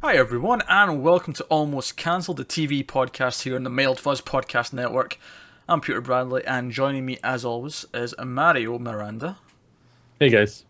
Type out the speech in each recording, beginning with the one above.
Hi everyone, and welcome to Almost Cancelled, the TV podcast here on the Mild Fuzz Podcast Network. I'm Peter Bradley, and joining me as always is Mario Miranda. Hey guys.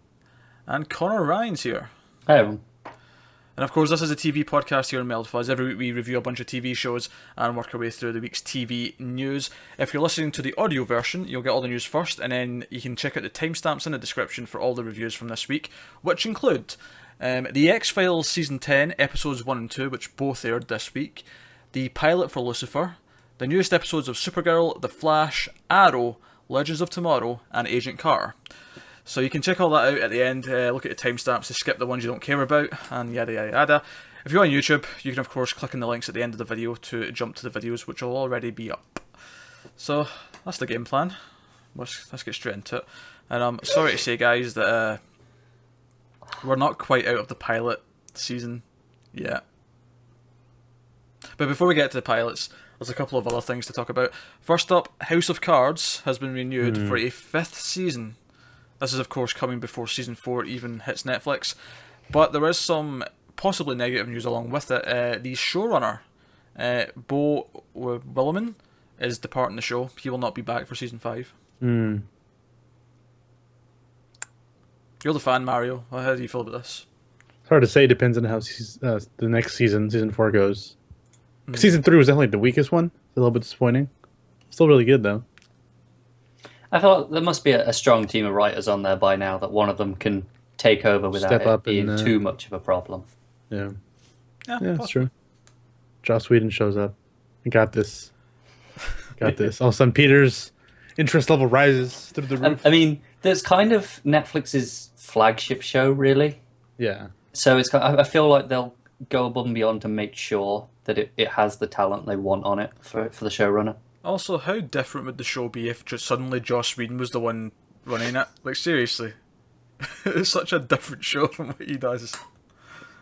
And Connor Ryan's here. Hi everyone. And of course, this is a TV podcast here on Mild Fuzz. Every week we review a bunch of TV shows and work our way through the week's TV news. If you're listening to the audio version, you'll get all the news first, and then you can check out the timestamps in the description for all the reviews from this week, which include The X-Files Season 10, Episodes 1 and 2, which both aired this week, the pilot for Lucifer, the newest episodes of Supergirl, The Flash, Arrow, Legends of Tomorrow, and Agent Carter. So you can check all that out at the end, look at the timestamps to skip the ones you don't care about, and yada yada yada. If you're on YouTube, you can of course click on the links at the end of the video to jump to the videos, which will already be up. So, that's the game plan. Let's get straight into it. And I'm sorry to say, guys, that we're not quite out of the pilot season yet. But before we get to the pilots, there's a couple of other things to talk about. First up, House of Cards has been renewed for a 5th season. This is, of course, coming before Season 4 even hits Netflix. But there is some possibly negative news along with it. The showrunner, Bo Willimon, is departing the show. He will not be back for Season 5. You're the fan, Mario. How do you feel about this? It's hard to say. Depends on how the next season 4 goes. Season 3 was definitely the weakest one. It's a little bit disappointing. Still really good, though. I feel like there must be a strong team of writers on there by now that one of them can take over without Step it up being and, too much of a problem. Yeah, Yeah, that's true. Joss Whedon shows up. I got this. Got this. All of a sudden, Peter's interest level rises through the roof. I mean, that's kind of Netflix's flagship show, really. Yeah. So I feel like they'll go above and beyond to make sure that it has the talent they want on it for the showrunner. Also, how different would the show be if just suddenly Joss Whedon was the one running it? Like, seriously. It's such a different show from what he does.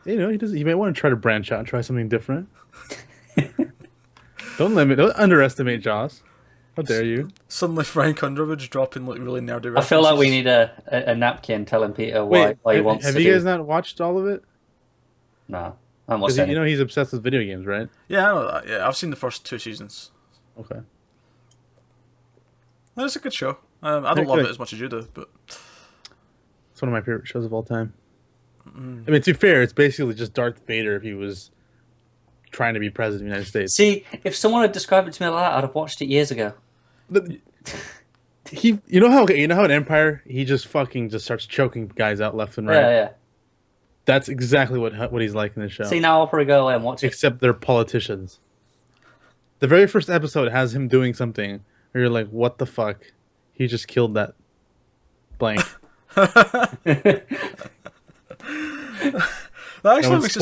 You know, he might want to try to branch out and try something different. Don't underestimate Joss. How dare you? Suddenly Frank Underwood's dropping like really nerdy references. I feel like we need a napkin telling Peter why he wants to have you guys not watched all of it? No, I haven't watched Because any. you know he's obsessed with video games, right? Yeah, I know that. Yeah, I've seen the first 2 seasons. Okay. It's a good show. I don't love it as much as you do, but It's one of my favorite shows of all time. I mean, to be fair, it's basically just Darth Vader if he was trying to be president of the United States. See, if someone had described it to me like that, I'd have watched it years ago. You know how in Empire he just starts choking guys out left and right. Yeah. That's exactly what he's like in this show. See, now I'll probably go away and watch it. Except they're politicians. The very first episode has him doing something where you're like, "What the fuck? He just killed that blank." that actually makes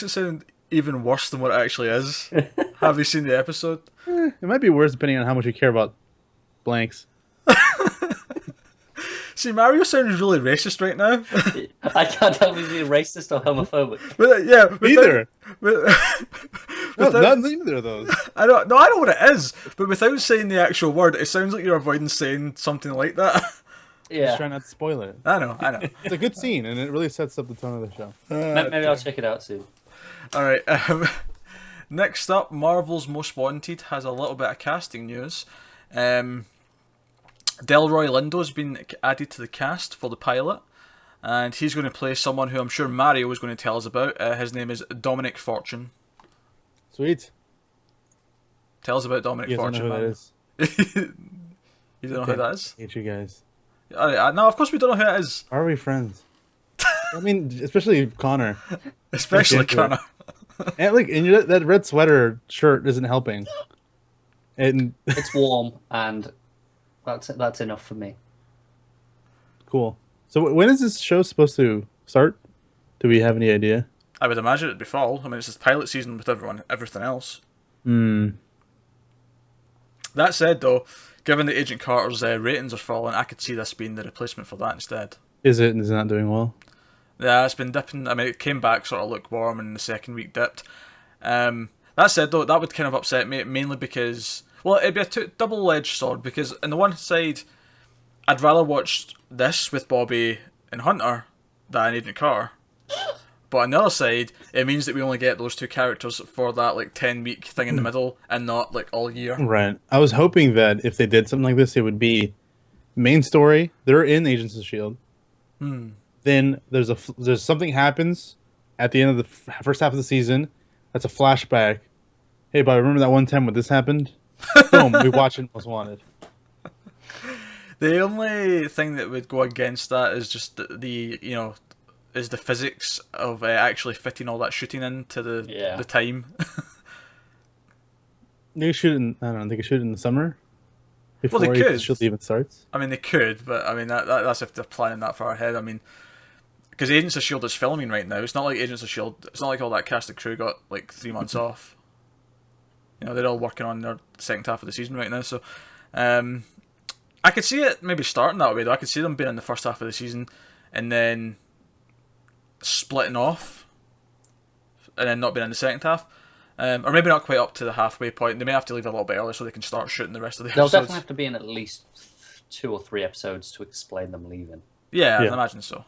it sound even worse than what it actually is. Have you seen the episode? It might be worse depending on how much you care about blanks. See, Mario sounds really racist right now. I can't tell if he's being racist or homophobic. But, yeah, Neither. Without, Not neither of those. I know what it is, but without saying the actual word, it sounds like you're avoiding saying something like that. Yeah. Just try not to spoil it. I know. It's a good scene, and it really sets up the tone of the show. Maybe I'll check it out soon. Alright, next up, Marvel's Most Wanted has a little bit of casting news. Delroy Lindo's been added to the cast for the pilot, and he's going to play someone who I'm sure Mario is going to tell us about. His name is Dominic Fortune. Sweet. Tell us about Dominic You guys Fortune, don't know who man. that is. You don't know who that is? Hate you guys. No, of course we don't know who it is. Are we friends? I mean, especially Connor. Especially Connor. And that red sweater shirt isn't helping. And It's warm, and that's enough for me. cool. So when is this show supposed to start? Do we have any idea? I would imagine it'd be fall. I mean, it's his pilot season with everything else. That said, though, given that Agent Carter's ratings are falling, I could see this being the replacement for that instead. Is it not doing well? Yeah, it's been dipping. I mean, it came back sort of lukewarm and the second week dipped. That said, though, that would kind of upset me, mainly because, well, it'd be a double-edged sword, because on the one side, I'd rather watch this with Bobby and Hunter than Agent Carter. But on the other side, it means that we only get those two characters for that like 10-week thing in the middle, and not like all year. Right. I was hoping that if they did something like this, it would be main story. They're in Agents of Shield. Then there's something happens at the end of the first half of the season. That's a flashback. Hey, Bob, remember that one time when this happened? Boom, we watch it. Most Wanted. The only thing that would go against that is just the is the physics of actually fitting all that shooting into the time. They could shoot in. I don't know. They could shoot in the summer. Before Well, they Agents could. of Shield even starts. I mean, they could, but I mean that's if they're planning that far ahead. I mean, because Agents of Shield is filming right now. It's not like Agents of Shield. It's not like all that cast and crew got like 3 months off. They're all working on their second half of the season right now. So, I could see it maybe starting that way though. I could see them being in the first half of the season, and then splitting off, and then not being in the second half. Or maybe not quite up to the halfway point. They may have to leave a little bit early so they can start shooting the rest of the They'll episodes. definitely have to be in at least 2 or 3 episodes to explain them leaving. Yeah, I'd Yeah. imagine so.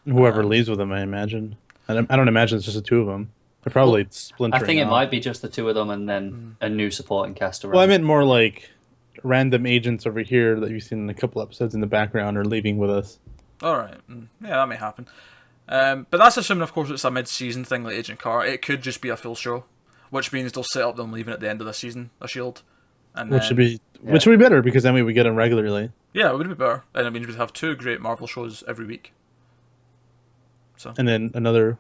Whoever leaves with them, I imagine. I don't imagine it's just the two of them. They're probably splintering. I think it out. might be just the 2 of them and then a new supporting cast around. Well, I meant more like random agents over here that you've seen in a couple episodes in the background are leaving with us. Alright, yeah, that may happen. But that's assuming, of course, it's a mid-season thing like Agent Carter. It could just be a full show, which means they'll set up them leaving at the end of the season, a Shield. And Which should be better because then we would get them regularly. Yeah, it would be better. And it means we'd have 2 great Marvel shows every week. So And then another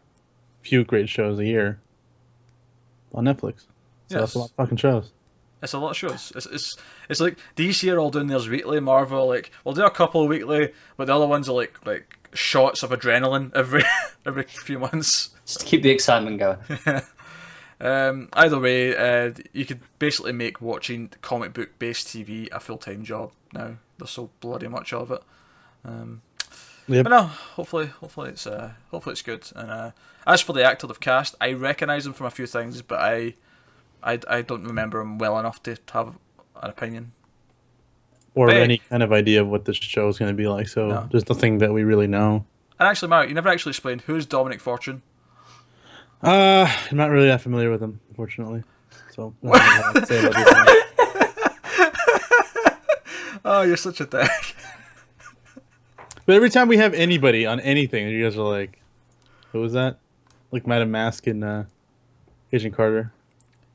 few great shows a year on Netflix. So that's a lot of fucking shows. it's a lot of shows. It's like DC are all doing theirs weekly. Marvel, like, we'll do a couple weekly, but the other ones are like shots of adrenaline every few months. Just to keep the excitement going. Either way, you could basically make watching comic book based TV a full time job now. There's so bloody much of it. Yep. But no, hopefully it's good. And as for the actor they've cast, I recognise him from a few things, but I don't remember him well enough to have an opinion. Or Hey. any kind of idea of what this show is going to be like. So No. there's nothing that we really know. And actually, Mario, you never actually explained who's Dominic Fortune. I'm not really that familiar with him, unfortunately. So I don't know what to say about these things. Oh, you're such a dick. But every time we have anybody on anything, you guys are like, "Who was that?" Like Madam Mask and Agent Carter.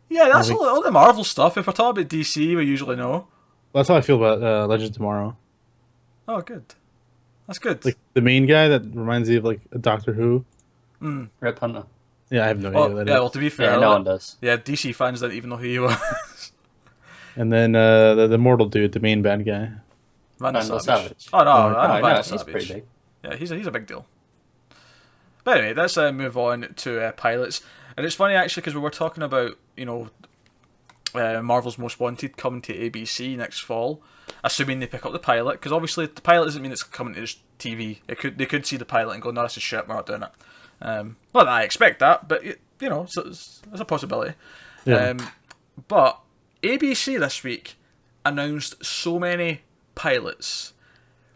Yeah, that's all the Marvel stuff. If we're talking about DC, we usually know. That's how I feel about Legends of Tomorrow. Oh, good. That's good. Like the main guy that reminds me of like a Doctor Who. Rip Hunter. Yeah, I have no idea who that is. well, to be fair, Yeah, no one does. Yeah, DC fans didn't even know who he was. And then the mortal dude, the main bad guy. Vandal Savage. Oh no, I know Oh, no, Vandal he's Savage. pretty big. Yeah, he's a big deal. But anyway, let's move on to pilots. And it's funny actually because we were talking about Marvel's Most Wanted coming to ABC next fall, assuming they pick up the pilot, because obviously the pilot doesn't mean it's coming to TV. They could see the pilot and go, no, this is shit, we're not doing it. Not that I expect that, but it's a possibility. Yeah. But ABC this week announced so many pilots.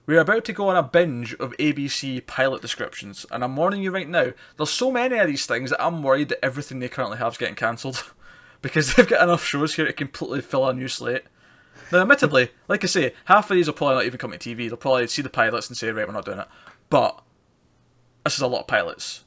We're about to go on a binge of ABC pilot descriptions, and I'm warning you right now, there's so many of these things that I'm worried that everything they currently have is getting cancelled. Because they've got enough shows here to completely fill a new slate. Now, admittedly, like I say, half of these will probably not even come to TV. They'll probably see the pilots and say, right, we're not doing it. But this is a lot of pilots.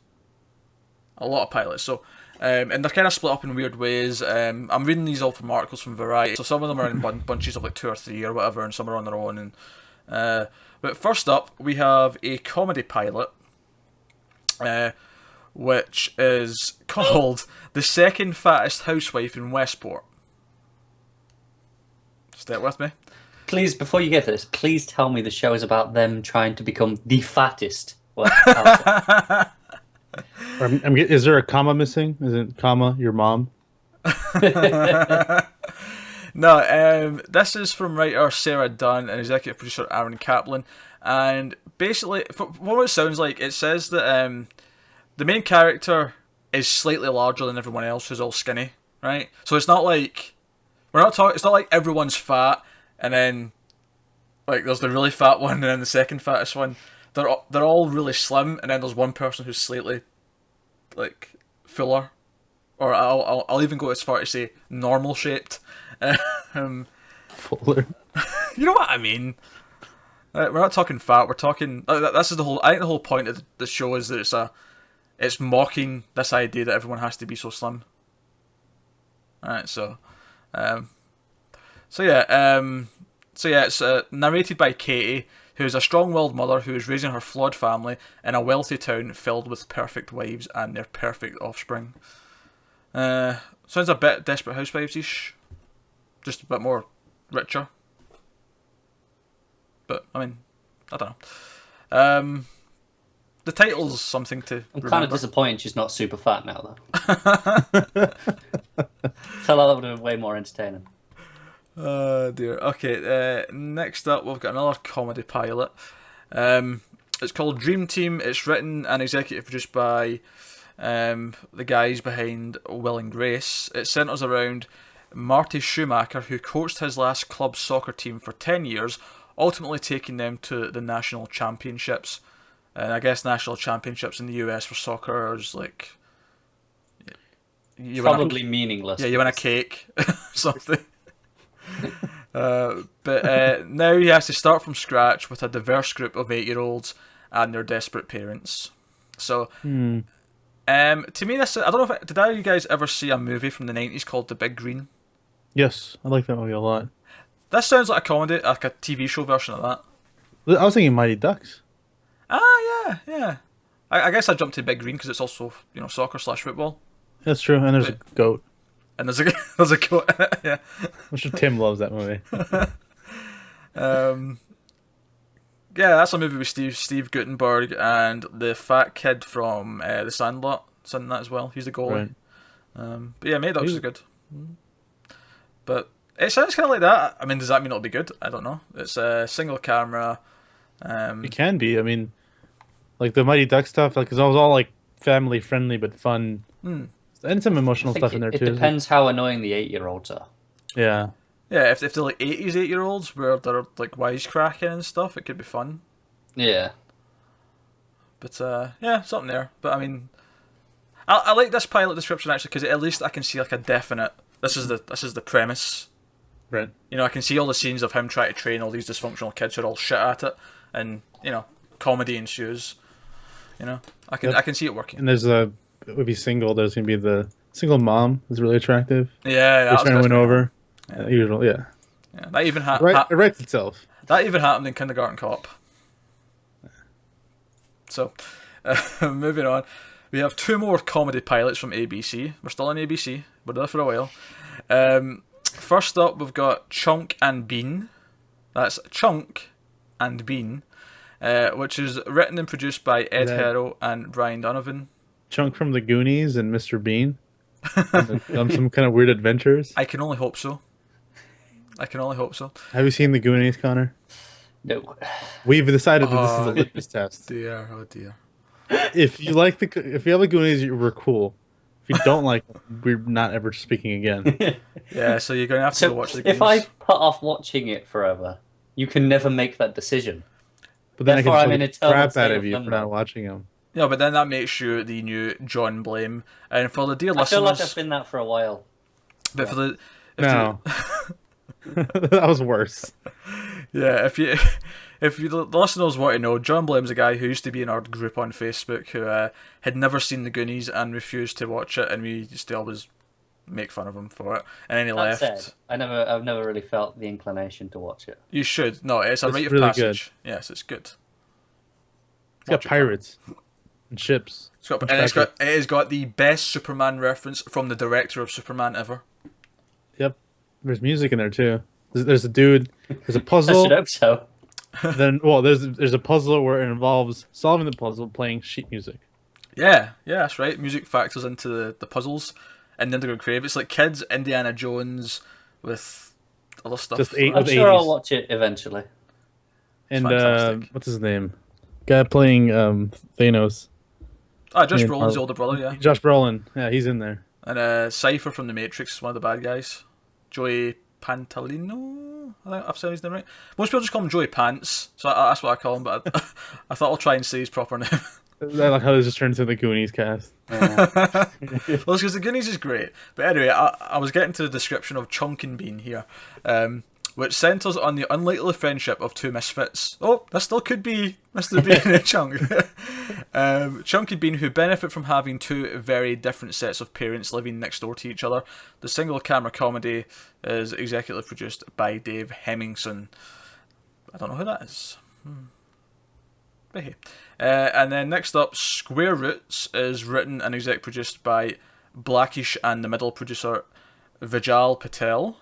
So, and they're kind of split up in weird ways. I'm reading these all from articles from Variety. So some of them are in bunches of like 2 or 3 or whatever, and some are on their own. And but first up, we have a comedy pilot, which is called The Second Fattest Housewife in Westport. Stay with me. Please, before you get to this, please tell me the show is about them trying to become the fattest. Well, Is there a comma missing? Is it comma your mom? No, this is from writer Sarah Dunn and executive producer Aaron Kaplan. And basically, from what it sounds like, it says that the main character is slightly larger than everyone else who's all skinny, right? So it's not like it's not like everyone's fat and then like there's the really fat one and then the second fattest one. They're all really slim and then there's one person who's slightly like fuller, or I'll even go as far to say normal shaped. Fuller. You know what I mean? We're not talking fat. We're talking. This is the whole. I think the whole point of the show is that it's mocking this idea that everyone has to be so slim. Alright, it's narrated by Katie, who is a strong-willed mother who is raising her flawed family in a wealthy town filled with perfect wives and their perfect offspring. Sounds a bit Desperate Housewives-ish, just a bit more richer. But I mean, I don't know. The title's something to. I'm remember. kind of disappointed she's not super fat now, though. Tell her that would have been way more entertaining. Oh dear. Okay, next up we've got another comedy pilot. It's called Dream Team. It's written and executive produced by the guys behind Will and Grace. It centres around Marty Schumacher, who coached his last club soccer team for 10 years, ultimately taking them to the national championships. And I guess national championships in the US for soccer is like... Probably meaningless. Yeah, you win a cake, something. But now he has to start from scratch with a diverse group of 8-year-olds and their desperate parents. So, to me, this I don't know if did you guys ever see a movie from the 90s called The Big Green? Yes, I like that movie a lot. This sounds like a comedy, like a TV show version of that. I was thinking Mighty Ducks. Ah, yeah. I guess I jumped to Big Green because it's also soccer/football. That's true, and there's a goat. And there's a goat in it, yeah. I'm sure Tim loves that movie. Yeah, that's a movie with Steve Guttenberg and the fat kid from The Sandlot. Is in that as well. He's the goalie. Right. But yeah, Mighty Ducks is good. But it sounds kind of like that. I mean, does that mean it'll be good? I don't know. It's a single camera. It can be. I mean, like the Mighty Duck stuff, like, cause it was all like family friendly but fun, and some emotional stuff in there too. It depends how annoying the 8-year-olds are. Yeah. Yeah, if they're like 80s 8-year-olds where they're like wisecracking and stuff, it could be fun. Yeah. But yeah, something there. But I mean, I like this pilot description actually because at least I can see like a definite. This is the premise. Right. You know, I can see all the scenes of him trying to train all these dysfunctional kids who are all shit at it, and you know, comedy ensues. You know, I can see it working. And there's it would be single. There's gonna be the single mom who's really attractive. Yeah, He's trying to win over. Yeah. Usual, yeah. Yeah, that even It writes itself. That even happened in Kindergarten Cop. So, moving on, we have 2 more comedy pilots from ABC. We're still on ABC. We're there for a while. First up, we've got Chunk and Bean. That's Chunk and Bean, which is written and produced by Ed Harrow and Brian Donovan. Chunk from the Goonies and Mr. Bean. On some kind of weird adventures. I can only hope so. Have you seen the Goonies, Connor? No. We've decided that this is a litmus test. Oh dear. If you like if you have the Goonies, we're cool. If you don't like them, we're not ever speaking again. Yeah, so you're going to have to go watch the Goonies. If I put off watching it forever, you can never make that decision. But then Therefore, I I'm can in show the crap eternal out state of of you for limbo. not watching them. Yeah, but then that makes you the new John Blame. And for the dear I feel listeners... like I've been that for a while. But for the... No. That was worse. Yeah, if the listeners want to know, John Blame's a guy who used to be in our group on Facebook who had never seen the Goonies and refused to watch it, and we used to always make fun of him for it. And then he left. Said, I've never really felt the inclination to watch it. You should. No, it's a rite of really passage. Good. Yes, it's good. It's got pirates and ships. It has got the best Superman reference from the director of Superman ever. Yep. There's music in there too. There's a dude. There's a puzzle. I should hope so. Then, there's a puzzle where it involves solving the puzzle, playing sheet music. Yeah, that's right. Music factors into the puzzles and the Underground Crave. It's like kids Indiana Jones with other stuff. Just I'm sure I'll watch it eventually. And what's his name? Guy playing Thanos. Josh Brolin's older brother, yeah. Josh Brolin. Yeah, he's in there. And Cypher from The Matrix is one of the bad guys. Joey Pantalino? I think I've said his name right. Most people just call him Joey Pants, so that's what I call him, but I thought I'll try and say his proper name. I like how this just turned into the Goonies cast. Yeah. Well, it's because the Goonies is great. But anyway, I was getting to the description of Chunkin Bean here, which centres on the unlikely friendship of two misfits. Oh, that still could be Mr. Bean and Chunk. Chunky Bean, who benefit from having two very different sets of parents living next door to each other. The single camera comedy is executive produced by Dave Hemmingson. I don't know who that is. But hey. And then next up, Square Roots is written and exec produced by Blackish and the middle producer Vijal Patel.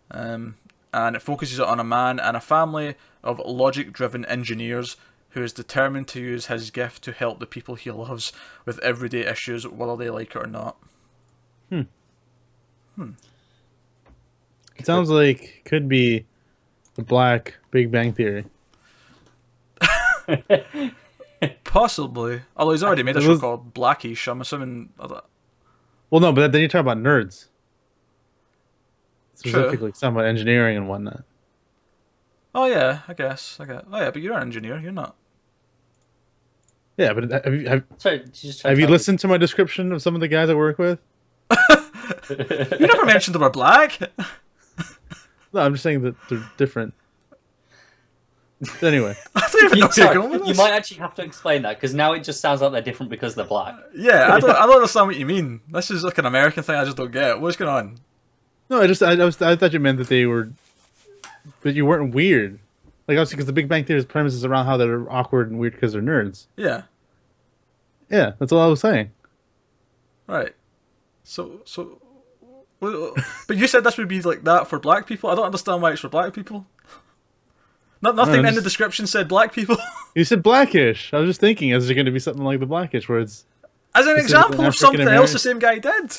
And it focuses on a man and a family of logic-driven engineers who is determined to use his gift to help the people he loves with everyday issues, whether they like it or not. It sounds like could be the Black Big Bang Theory. Possibly. Although he's already made a show called Blackish, I'm assuming... Well, no, but then you talk about nerds. True. Specifically, talking about engineering and whatnot. Oh yeah, I guess. Oh yeah, but you're an engineer, you're not. Yeah, but Sorry, have you listened to my description of some of the guys I work with? You never mentioned they were black! No, I'm just saying that they're different. Anyway. I don't even know where you're going with You this. might actually have to explain that because now it just sounds like they're different because they're black. Yeah, I don't understand what you mean. This is like an American thing I just don't get. What's going on? No, I thought you meant that they were, that you weren't weird. Like obviously, because the Big Bang Theory's premise is around how they're awkward and weird because they're nerds. Yeah. Yeah, that's all I was saying. Right. So, but you said this would be like that for black people. I don't understand why it's for black people. Nothing in the description said black people. You said Blackish. I was just thinking, is there going to be something like the Blackish, where it's As an example of something else the same guy did.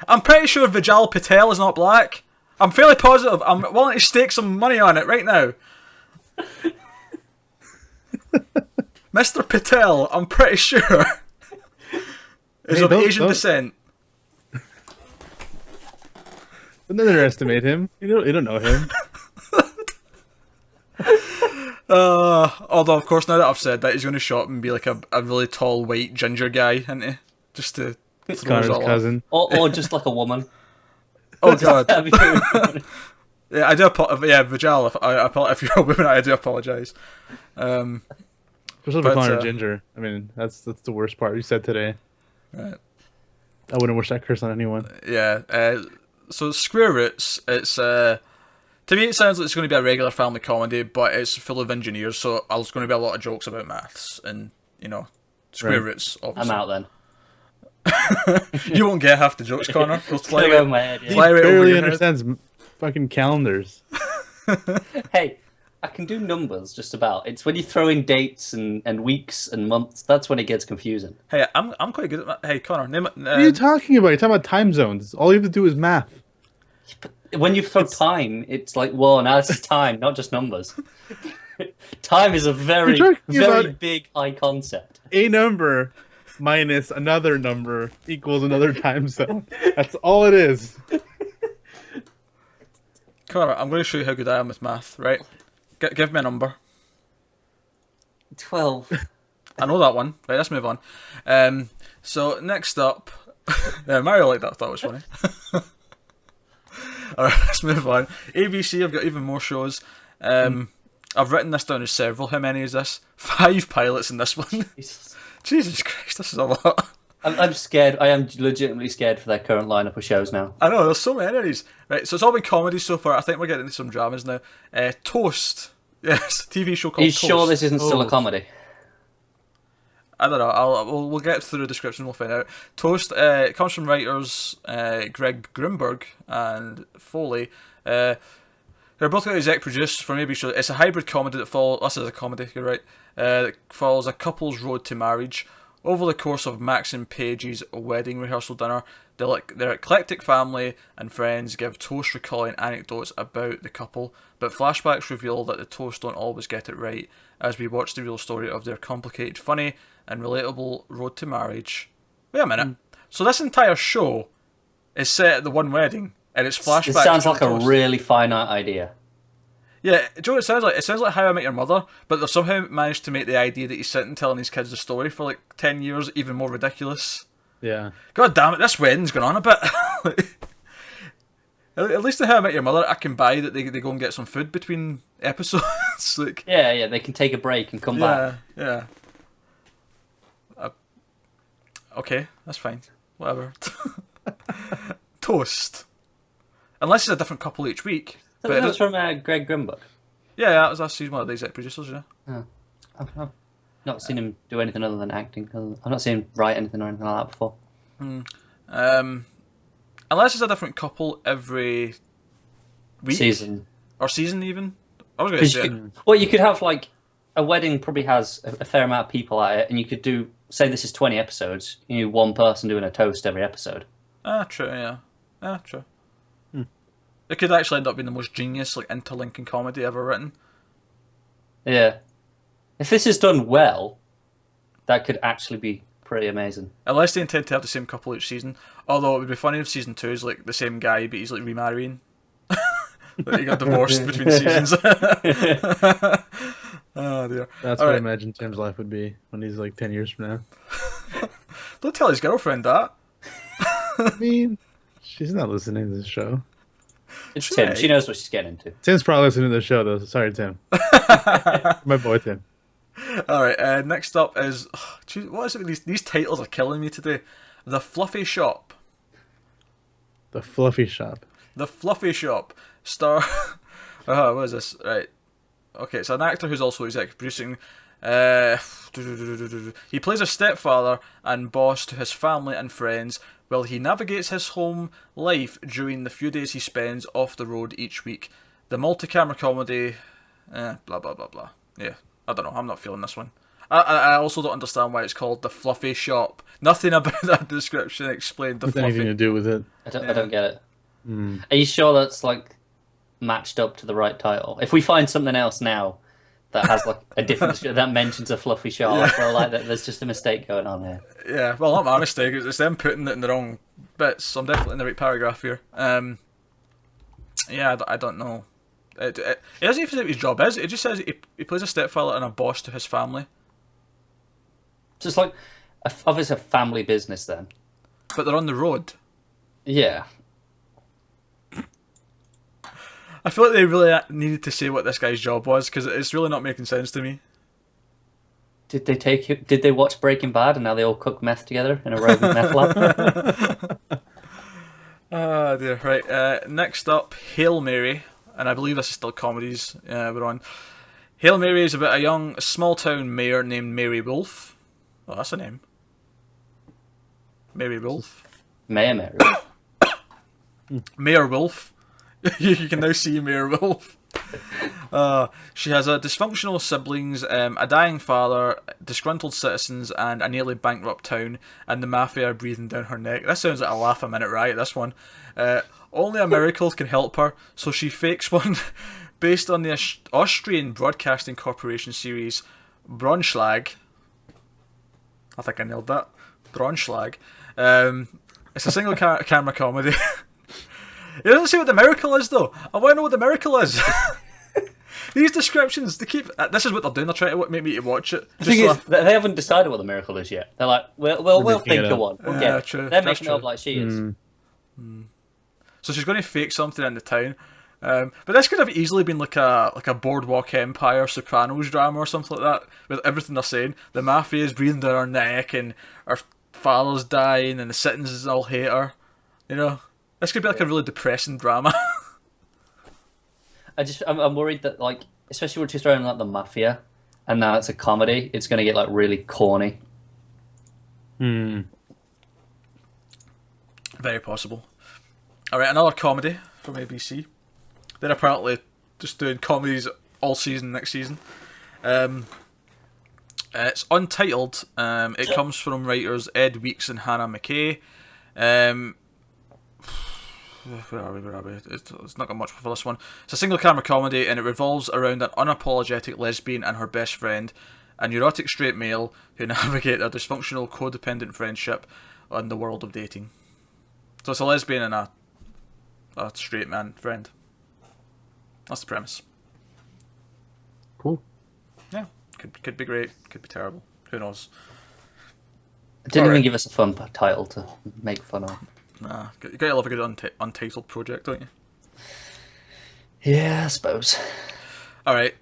I'm pretty sure Vijal Patel is not black. I'm fairly positive. I'm willing to stake some money on it right now. Mr. Patel, I'm pretty sure, is of Asian descent. Don't underestimate him. You don't know him. Although, of course, now that I've said that, he's going to show up and be like a really tall, white, ginger guy, isn't he? Just to throw us Connor's all cousin. Or just like a woman. off. Oh, God. That'd be really funny. Yeah, I do Vijal, if you're a woman, I do apologise. Especially But, with Connor Ginger. I mean, that's the worst part you said today. Right. I wouldn't wish that curse on anyone. Yeah, so Square Roots, it's... to me, it sounds like it's going to be a regular family comedy, but it's full of engineers, so there's going to be a lot of jokes about maths and, Square Right. Roots, obviously. I'm out then. You won't get half the jokes, Connor. They'll fly Go over right, my head, yeah. fly right over Barely your head. understands fucking calendars. Hey, I can do numbers just about. It's when you throw in dates and weeks and months, that's when it gets confusing. Hey, I'm quite good at that. Hey, Connor, name it. What are you talking about? You're talking about time zones. All you have to do is math. When you throw time, it's like, whoa, now this is time, not just numbers. Time is a very, You're talking very about- big high concept. A number minus another number equals another time zone. That's all it is. Connor, I'm going to show you how good I am with math, right? Give me a number. 12. I know that one. Right, let's move on. So, next up... yeah, Mario liked that. I thought it was funny. Alright, let's move on. ABC, I've got even more shows. I've written this down as several. How many is this? 5 pilots in this one. Jesus Christ, this is a lot. I'm scared. I am legitimately scared for their current lineup of shows now. I know, there's so many of these. Right, so it's all been comedies so far. I think we're getting into some dramas now. Toast. Yes, TV show called Are you Toast. sure this isn't still a Oh. comedy? I don't know. We'll get through the description. We'll find out. Toast it comes from writers Greg Grunberg and Foley. They're both got exec produced for maybe show. It's a hybrid comedy that follows. This is a comedy. You're right. That follows a couple's road to marriage. Over the course of Max and Paige's wedding rehearsal dinner, their eclectic family and friends give Toast recalling anecdotes about the couple, but flashbacks reveal that the Toast don't always get it right as we watch the real story of their complicated, funny, and relatable road to marriage. Wait a minute. So this entire show is set at the one wedding, and it's flashbacks. It sounds to like a Toast. really finite idea. Yeah, do you know what it sounds like? It sounds like How I Met Your Mother, but they've somehow managed to make the idea that he's sitting telling his kids a story for like 10 years even more ridiculous. Yeah. God damn it, this wedding's going on a bit. At least in How I Met Your Mother, I can buy that they go and get some food between episodes. Like, Yeah, they can take a break and come back. yeah. Okay, that's fine. Whatever. Toast. Unless it's a different couple each week. But That's from Greg Grimbook. yeah, that was last season, one of the exec producers, yeah. Oh. I've not seen him do anything other than acting. I've not seen him write anything or anything like that before. Unless it's a different couple every week. Season. Or season, even. I was going to say... Well, you could have, like, a wedding probably has a fair amount of people at it, and you could do, say this is 20 episodes, you need one person doing a toast every episode. True, yeah. True. It could actually end up being the most genius, like, interlinking comedy ever written. Yeah. If this is done well, that could actually be pretty amazing. Unless they intend to have the same couple each season. Although it would be funny if season 2 is like the same guy, but he's like remarrying. Like he got divorced between seasons. Oh dear. That's All what I right. imagine Tim's life would be when he's like 10 years from now. Don't tell his girlfriend that. I mean, she's not listening to this show. It's Tim. She knows what she's getting into. Tim's probably listening to the show, though. Sorry, Tim. My boy, Tim. Alright, next up is... geez, what is it with these titles are killing me today. The Fluffy Shop. The Fluffy Shop. The Fluffy Shop. Star... what is this? Right. Okay, it's an actor who's also executive producing. He plays a stepfather and boss to his family and friends while he navigates his home life during the few days he spends off the road each week. The multi-camera comedy... blah, blah, blah, blah. Yeah, I don't know. I'm not feeling this one. I also don't understand why it's called The Fluffy Shop. Nothing about that description explained the With fluffy... anything to do with it. I don't get it. Are you sure that's like matched up to the right title? If we find something else now that has like a different that mentions a fluffy shop, I feel like that there's just a mistake going on here. Yeah, well, not my mistake. It's them putting it in the wrong bits. I'm definitely in the right paragraph here. Yeah, I don't know. It doesn't even say what his job is. It just says he plays a stepfather and a boss to his family. Just like, obviously a family business then. But they're on the road. Yeah. I feel like they really needed to say what this guy's job was, because it's really not making sense to me. Did they watch Breaking Bad and now they all cook meth together in a roving meth lab? Oh dear. Right, next up, Hail Mary. And I believe this is still comedies we're on. Hail Mary is about a young small-town mayor named Mary Wolfe. Oh, that's a name. Mary Wolfe. Mary. Mayor Wolfe. You can now see Mayor Wolfe. She has a dysfunctional siblings, a dying father, disgruntled citizens, and a nearly bankrupt town, and the mafia are breathing down her neck. This sounds like a laugh a minute, right? This one. Only a miracle can help her, so she fakes one based on the Austrian Broadcasting Corporation series Braunschlag. I think I nailed that. Braunschlag. It's a single camera comedy. It doesn't say what the miracle is, though. I want to know what the miracle is. These descriptions, they keep... this is what they're doing. They're trying to make me to watch it. The thing is, they haven't decided what the miracle is yet. They're like, we'll think of one. We'll get it. True. They're That's making true. it up like she is. So she's going to fake something in the town. But this could have easily been like a Boardwalk Empire Sopranos drama or something like that, with everything they're saying. The mafia is breathing down her neck, and her father's dying, and the citizens all hate her. You know? This could be like a really depressing drama. I'm worried that, like, especially when she's throwing like the mafia, and now it's a comedy, it's going to get like really corny. Very possible. Alright, another comedy from ABC. They're apparently just doing comedies all season next season. It's untitled. It comes from writers Ed Weeks and Hannah McKay. Where are we? It's not got much for this one. It's a single camera comedy, and it revolves around an unapologetic lesbian and her best friend, a neurotic straight male who navigate a dysfunctional codependent friendship on the world of dating. So it's a lesbian and a straight man friend. That's the premise. Cool. Yeah, could be great, could be terrible. Who knows? It didn't even Alright. give us a fun title to make fun of. Nah, you gotta love a good untitled project, don't you? Yeah, I suppose. All right.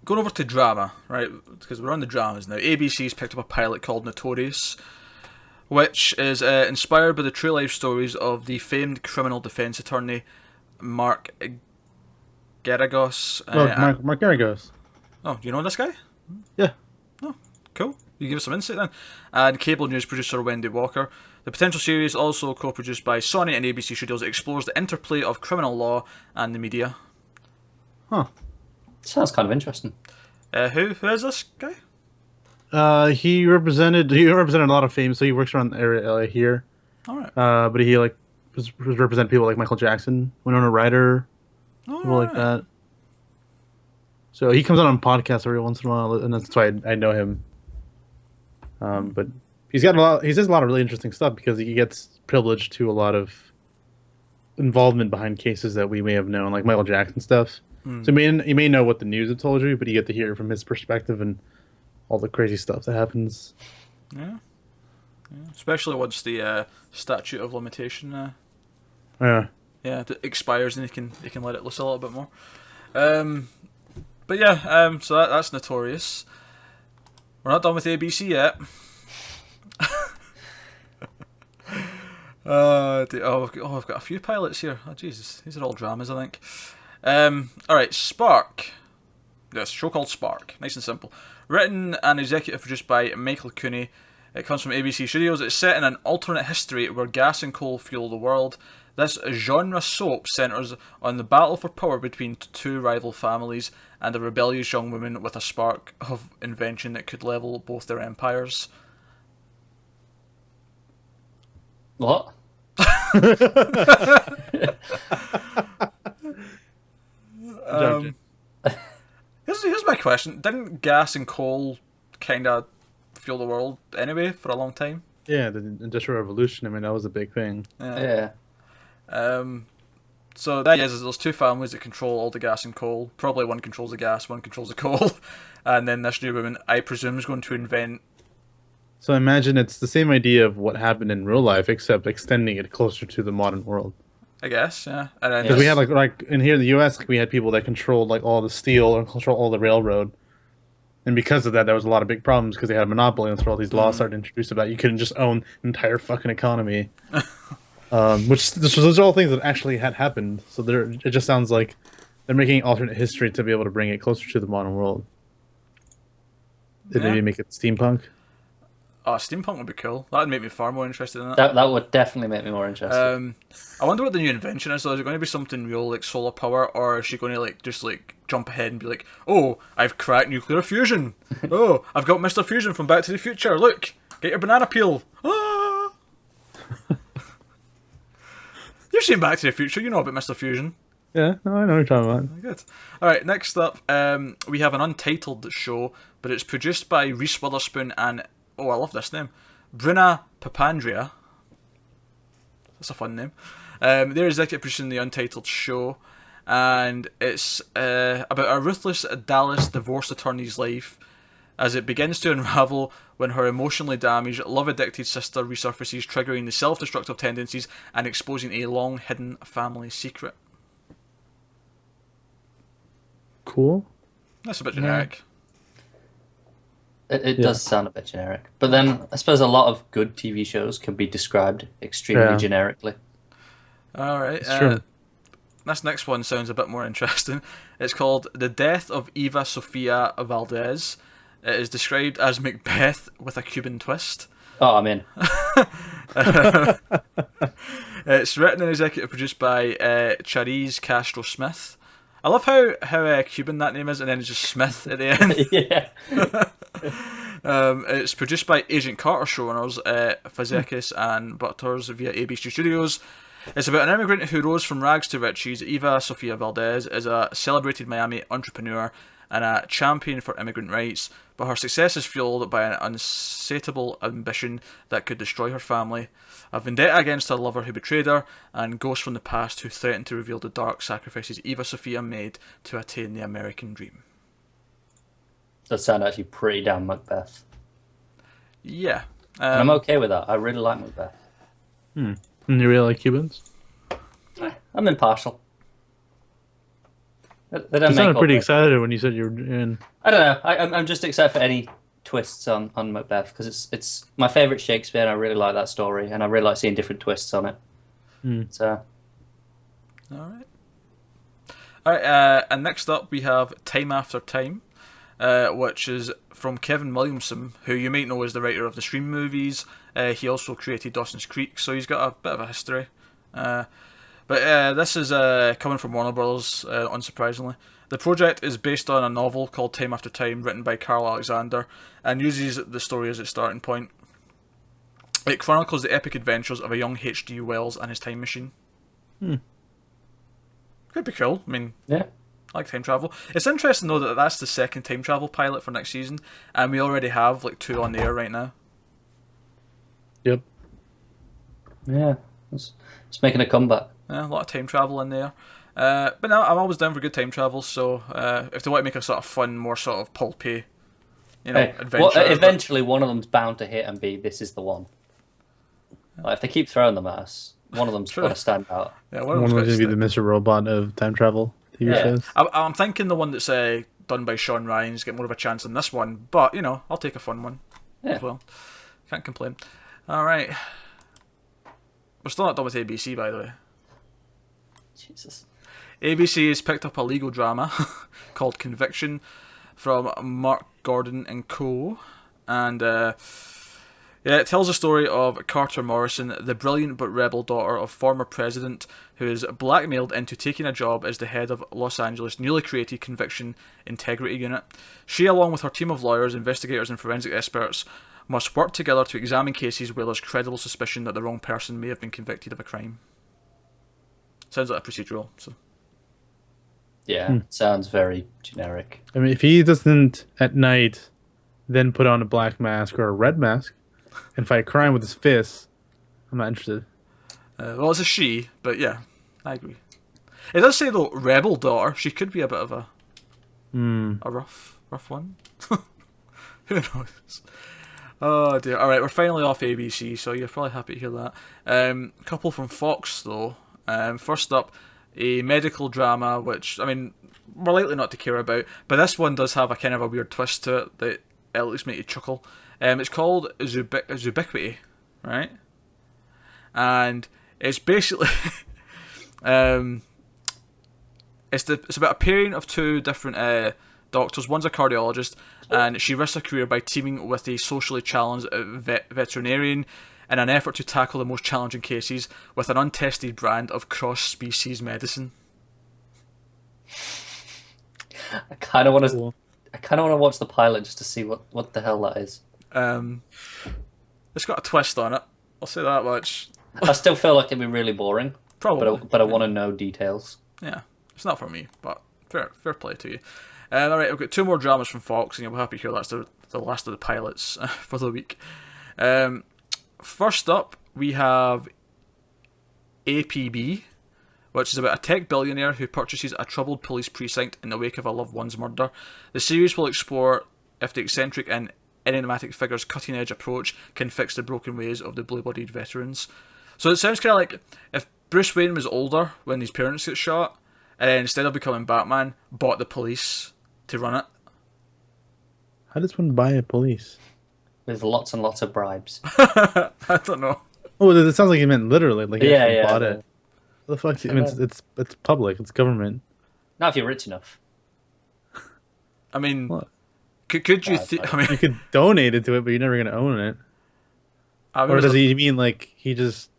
Going over to drama, right? Because we're on the dramas now. ABC's picked up a pilot called Notorious, which is inspired by the true life stories of the famed criminal defense attorney Mark Geragos. Mark Garagos. Oh, do you know this guy? Yeah. Oh, cool. You give us some insight then. And cable news producer Wendy Walker. The potential series, also co-produced by Sony and ABC Studios, explores the interplay of criminal law and the media. Huh. Sounds kind of interesting. Who is this guy? He represented a lot of fame, so he works around the area here. All right. But he was represent people like Michael Jackson, Winona Ryder, people like that. So he comes out on podcasts every once in a while, and that's why I know him. But he says a lot of really interesting stuff because he gets privileged to a lot of involvement behind cases that we may have known, like Michael Jackson stuff. So you may know what the news have told you, but you get to hear from his perspective and all the crazy stuff that happens. Yeah. Especially once the statute of limitation expires, and they can let it loose a little bit more. But yeah, so that's Notorious. We're not done with ABC yet. I've got a few pilots here. Oh Jesus, these are all dramas, I think. All right, Spark. Yes, a show called Spark. Nice and simple. Written and executive produced by Michael Cooney. It comes from ABC Studios. It's set in an alternate history where gas and coal fuel the world. This genre soap centres on the battle for power between two rival families and a rebellious young woman with a spark of invention that could level both their empires. What? Here's my question. Didn't gas and coal kind of fuel the world anyway for a long time? Yeah, the Industrial Revolution. I mean, that was a big thing. Yeah. So that is there's two families that control all the gas and coal. Probably one controls the gas, one controls the coal, and then this new woman, I presume, is going to invent. So imagine it's the same idea of what happened in real life, except extending it closer to the modern world. I guess, yeah. And then Because we had like in here in the U.S., we had people that controlled like all the steel or control all the railroad, and because of that, there was a lot of big problems because they had a monopoly, and that's where all these laws started introduced about you couldn't just own an entire fucking economy. Those are all things that actually had happened. So it just sounds like they're making alternate history to be able to bring it closer to the modern world. Did maybe make it steampunk? Oh, steampunk would be cool. That would make me far more interested in it. That would definitely make me more interested. I wonder what the new invention is though. Is it going to be something real like solar power, or is she going to just jump ahead and be like, "Oh, I've cracked nuclear fusion. Oh, I've got Mr. Fusion from Back to the Future. Look, get your banana peel." Ah! You've seen Back to the Future. You know about Mr. Fusion. Yeah, no, I know what you're talking about. Good. All right, next up, we have an untitled show, but it's produced by Reese Witherspoon and I love this name, Bruna Papandrea. That's a fun name. They're executive producing the untitled show, and it's about a ruthless Dallas divorce attorney's life as it begins to unravel when her emotionally damaged, love-addicted sister resurfaces, triggering the self-destructive tendencies and exposing a long-hidden family secret. Cool. That's a bit generic. It does sound a bit generic. But then I suppose a lot of good TV shows can be described extremely generically. All right. It's true. This next one sounds a bit more interesting. It's called The Death of Eva Sofia Valdez. It is described as Macbeth with a Cuban twist. Oh, I'm in. It's written and executive produced by Charisse Castro Smith. I love how Cuban that name is, and then it's just Smith at the end. Yeah. It's produced by Agent Carter showrunners Fazekis and Butters via ABC Studios. It's about an immigrant who rose from rags to riches. Eva Sofia Valdez is a celebrated Miami entrepreneur and a champion for immigrant rights, but her success is fueled by an unsatiable ambition that could destroy her family, a vendetta against her lover who betrayed her, and ghosts from the past who threaten to reveal the dark sacrifices Eva Sofia made to attain the American dream. does sound actually pretty damn Macbeth. Yeah. And I'm okay with that. I really like Macbeth. And you really like Cubans? I'm impartial. They You don't sounded make pretty all excited when you said you were in. I don't know. I'm just excited for any twists on Macbeth because it's my favorite Shakespeare, and I really like that story, and I really like seeing different twists on it. So, all right. And next up we have Time After Time, which is from Kevin Williamson, who you might know as the writer of the Scream movies. He also created Dawson's Creek, so he's got a bit of a history. But this is coming from Warner Bros. Unsurprisingly. The project is based on a novel called Time After Time, written by Carl Alexander, and uses the story as its starting point. It chronicles the epic adventures of a young H.G. Wells and his time machine. Could be cool. I mean, yeah. I like time travel. It's interesting though that that's the second time travel pilot for next season, and we already have like 2 on the air right now. Yep. Yeah. It's making a comeback. Yeah, a lot of time travel in there. But no, I'm always down for good time travel, so if they want to make a sort of fun, more sort of pulpy, adventure. Well, eventually one of them's bound to hit and be, this is the one. Like, if they keep throwing them at us, one of them's going to stand out. Yeah, One was going to be the Mr. Robot of time travel TV shows. I'm thinking the one that's done by Sean Ryan's get more of a chance than this one, but, I'll take a fun one as well. Can't complain. All right. We're still not done with ABC, by the way. Jesus. ABC has picked up a legal drama called Conviction from Mark Gordon and Co. And it tells the story of Carter Morrison, the brilliant but rebel daughter of former president who is blackmailed into taking a job as the head of Los Angeles' newly created Conviction Integrity Unit. She, along with her team of lawyers, investigators and forensic experts, must work together to examine cases where there's credible suspicion that the wrong person may have been convicted of a crime. Sounds like a procedural, so... Yeah, sounds very generic. I mean, if he doesn't at night then put on a black mask or a red mask and fight crime with his fists, I'm not interested. Well, it's a she, but yeah, I agree. It does say, though, rebel daughter. She could be a bit of a rough one. Who knows? Oh, dear. All right, we're finally off ABC, so you're probably happy to hear that. A couple from Fox, though. First up, a medical drama, which, I mean, we're likely not to care about, but this one does have a kind of a weird twist to it that at least make you chuckle. It's called Zubiquity, right? And it's basically... it's about a pairing of 2 different doctors. One's a cardiologist, and she risks her career by teaming with a socially challenged veterinarian in an effort to tackle the most challenging cases with an untested brand of cross-species medicine. I kind of want to watch the pilot just to see what the hell that is. It's got a twist on it. I'll say that much. I still feel like it'd be really boring. Probably. But I want to know details. Yeah, it's not for me, but fair play to you. All right, we've got 2 more dramas from Fox, and you'll be happy to hear that's the last of the pilots for the week. First up, we have APB, which is about a tech billionaire who purchases a troubled police precinct in the wake of a loved one's murder. The series will explore if the eccentric and enigmatic figure's cutting-edge approach can fix the broken ways of the blue-blooded veterans. So it sounds kind of like if Bruce Wayne was older when his parents get shot, and then instead of becoming Batman, bought the police to run it. How does one buy a police? With lots and lots of bribes. I don't know. Oh, it sounds like he meant literally. Like he actually bought it. What the fuck? I mean, it's public. It's government. Not if you're rich enough. I mean, could you? I mean, you could donate it to it, but you're never gonna own it. Or does he mean like he just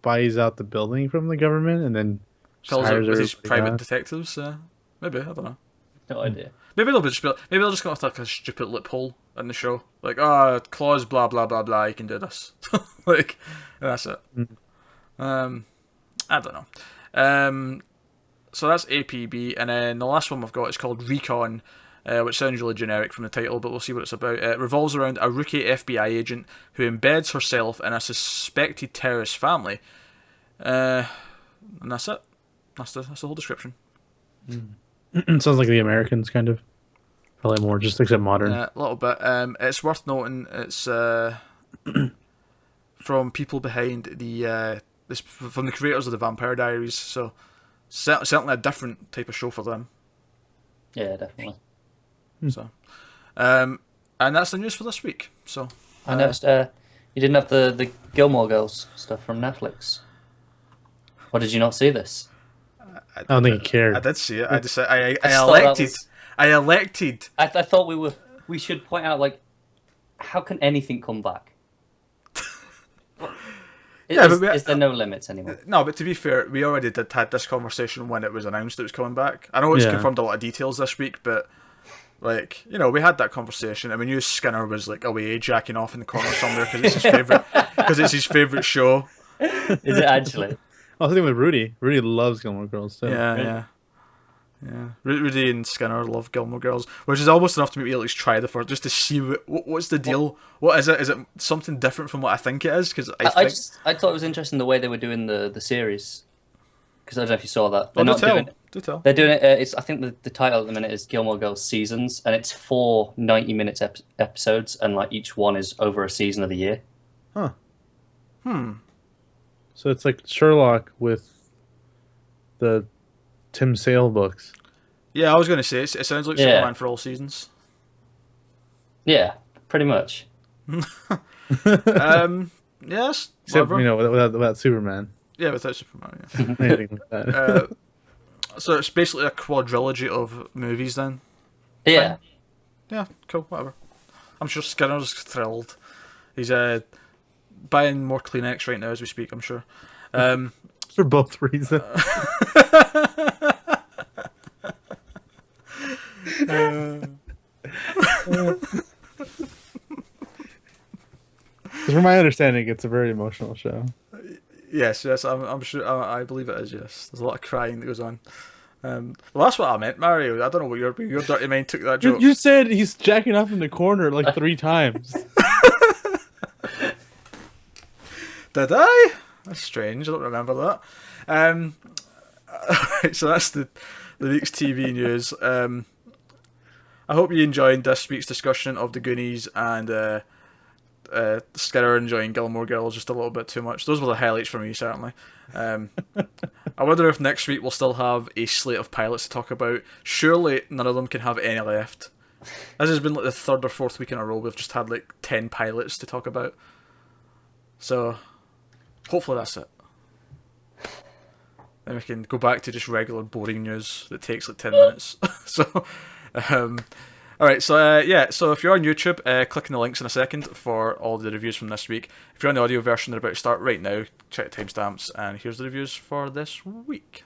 buys out the building from the government and then fills it with his private detectives? Maybe, I don't know. No idea. Maybe they'll just come up with like a stupid loophole in the show, like clause blah blah blah blah. You can do this, like, and that's it. I don't know. So that's APB, and then the last one we've got is called Recon, which sounds really generic from the title, but we'll see what it's about. It revolves around a rookie FBI agent who embeds herself in a suspected terrorist family, and that's it. That's the whole description. Sounds like The Americans, kind of. Probably more, just except modern. Yeah, a little bit. It's worth noting it's from people behind from the creators of the Vampire Diaries, so certainly a different type of show for them. Yeah, definitely. So, and that's the news for this week. So I noticed you didn't have the Gilmore Girls stuff from Netflix. Or did you not see this? I don't think he cared. I did see it. I decided. I just thought that elected. was- I elected. I thought we should point out, like, how can anything come back? Is there no limits anymore? No, but to be fair, we already had this conversation when it was announced it was coming back. I know it's confirmed a lot of details this week, but like, you know, we had that conversation. I mean, knew Skinner was like away jacking off in the corner somewhere because it's his favorite show. Is it actually? I was thinking with Rudy. Rudy loves Gilmore Girls too. Yeah. Rudy and Skinner love Gilmore Girls, which is almost enough to make me at least try the first, just to see what's the deal. What is it? Is it something different from what I think it is? Because I thought it was interesting the way they were doing the series. Because I don't know if you saw that. Do tell. They're doing it. I think the title at the minute is Gilmore Girls Seasons, and it's 4 90-minute episodes, and like each one is over a season of the year. Huh. So it's like Sherlock with the Tim Sale books. Yeah, I was going to say, it sounds like Superman for all seasons. Yeah, pretty much. Yes, Except, whatever. without Superman. Yeah, without Superman, yeah. Anything like that. So it's basically a quadrilogy of movies then? Yeah. Yeah, cool, whatever. I'm sure Skinner's thrilled. He's buying more Kleenex right now as we speak, I'm sure. For both reasons. From my understanding, it's a very emotional show. Yes, I'm sure. I believe it is. Yes, there's a lot of crying that goes on. Well, that's what I meant, Mario. I don't know what your dirty mind took that joke. You said he's jacking up in the corner like 3 times. Did I? That's strange. I don't remember that. Alright, so that's the week's TV news. I hope you enjoyed this week's discussion of the Goonies and Skinner enjoying Gilmore Girls just a little bit too much. Those were the highlights for me, certainly. I wonder if next week we'll still have a slate of pilots to talk about. Surely none of them can have any left. This has been like the 3rd or 4th week in a row we've just had like 10 pilots to talk about. So, hopefully that's it. Then we can go back to just regular boring news that takes like 10 minutes. So, alright, so so if you're on YouTube, click on the links in a second for all the reviews from this week. If you're on the audio version, they're about to start right now. Check the timestamps, and here's the reviews for this week.